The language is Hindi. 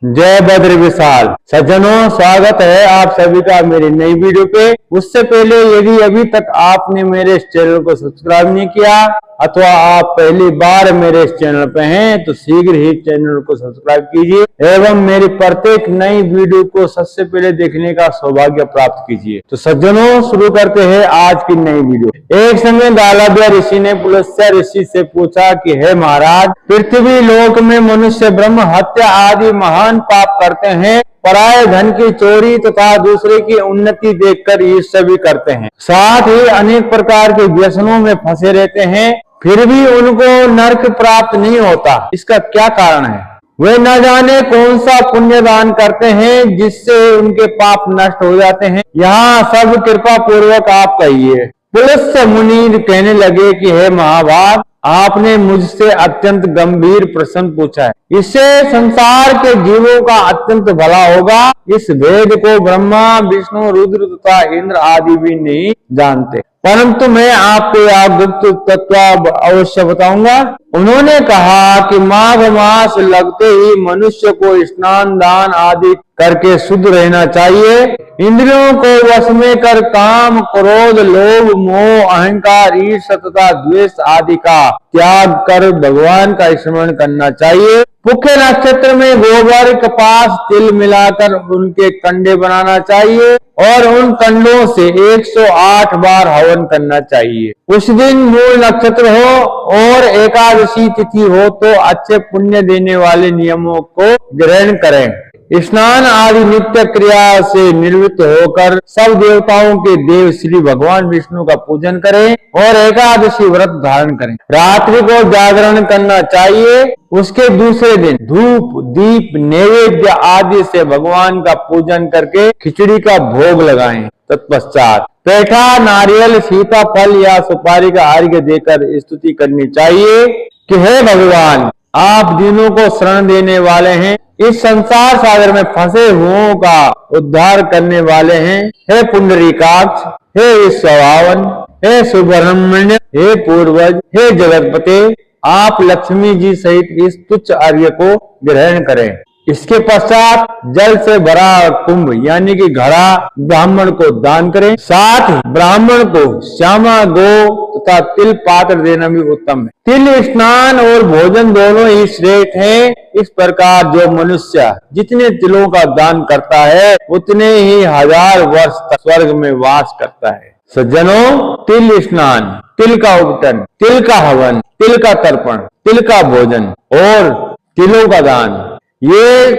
जय बद्र विशाल। सज्जनों, स्वागत है आप सभी का मेरी नई वीडियो पे। उससे पहले यदि अभी तक आपने मेरे इस चैनल को सब्सक्राइब नहीं किया अथवा आप पहली बार मेरे इस चैनल पे हैं तो शीघ्र ही चैनल को सब्सक्राइब कीजिए एवं मेरी प्रत्येक नई वीडियो को सबसे पहले देखने का सौभाग्य प्राप्त कीजिए। तो सज्जनों, शुरू करते हैं आज की नई वीडियो। एक समय गालव्य ऋषि ने पुलस्त्य ऋषि से पूछा कि हे महाराज, पृथ्वी लोक में मनुष्य ब्रह्म हत्या आदि महान पाप करते हैं, पराये धन की चोरी तथा दूसरे की उन्नति देखकर ईर्ष्या भी करते हैं, साथ ही अनेक प्रकार के व्यसनों में फंसे रहते हैं, फिर भी उनको नरक प्राप्त नहीं होता। इसका क्या कारण है? वे न जाने कौन सा पुण्य दान करते हैं जिससे उनके पाप नष्ट हो जाते हैं। यहाँ सब कृपा पूर्वक आप कहिए। पुलस्त्य मुनि कहने लगे कि हे महाभाग, आपने मुझसे अत्यंत गंभीर प्रश्न पूछा है। इससे संसार के जीवों का अत्यंत भला होगा। इस भेद को ब्रह्मा, विष्णु, रुद्र तथा इंद्र आदि भी नहीं जानते, परंतु मैं आपको यह गुप्त तत्व अवश्य बताऊंगा। उन्होंने कहा कि माघ मास लगते ही मनुष्य को स्नान दान आदि करके शुद्ध रहना चाहिए। इंद्रियों को वश में कर काम, क्रोध, लोभ, मोह, अहंकार, ईर्ष्या तथा द्वेष आदि का त्याग कर भगवान का स्मरण करना चाहिए। पुख्य नक्षत्र में गोबर, कपास, तिल मिलाकर उनके कंडे बनाना चाहिए और उन कंडों से 108 बार हवन करना चाहिए। उस दिन मूल नक्षत्र हो और एकादशी तिथि हो तो अच्छे पुण्य देने वाले नियमों को ग्रहण करें। स्नान आदि नित्य क्रिया से निवृत्त होकर सब देवताओं के देव श्री भगवान विष्णु का पूजन करें और एकादशी व्रत धारण करें। रात्रि को जागरण करना चाहिए। उसके दूसरे दिन धूप, दीप, नैवेद्य आदि से भगवान का पूजन करके खिचड़ी का भोग लगाएं। तत्पश्चात पेठा, नारियल, सीताफल या सुपारी का अर्घ्य देकर स्तुति करनी चाहिए कि हे भगवान, आप दिनों को शरण देने वाले हैं, इस संसार सागर में फंसे हुओं का उद्धार करने वाले हैं। हे पुंडरीकाक्ष, हे विश्वभावन, हे सुब्रह्मण्य, हे पूर्वज, हे जगतपते, आप लक्ष्मी जी सहित इस तुच्छ अर्घ्य को ग्रहण करें। इसके पश्चात जल से भरा कुंभ यानी कि घड़ा ब्राह्मण को दान करें। साथ ही ब्राह्मण को श्यामा गो तथा तिल पात्र देना भी उत्तम है। तिल स्नान और भोजन दोनों ही श्रेष्ठ हैं। इस प्रकार जो मनुष्य जितने तिलों का दान करता है उतने ही 1000 वर्ष तक स्वर्ग में वास करता है। सज्जनों, तिल स्नान, तिल का उपटन, तिल का हवन, तिल का तर्पण, तिल का भोजन और तिलों का दान, ये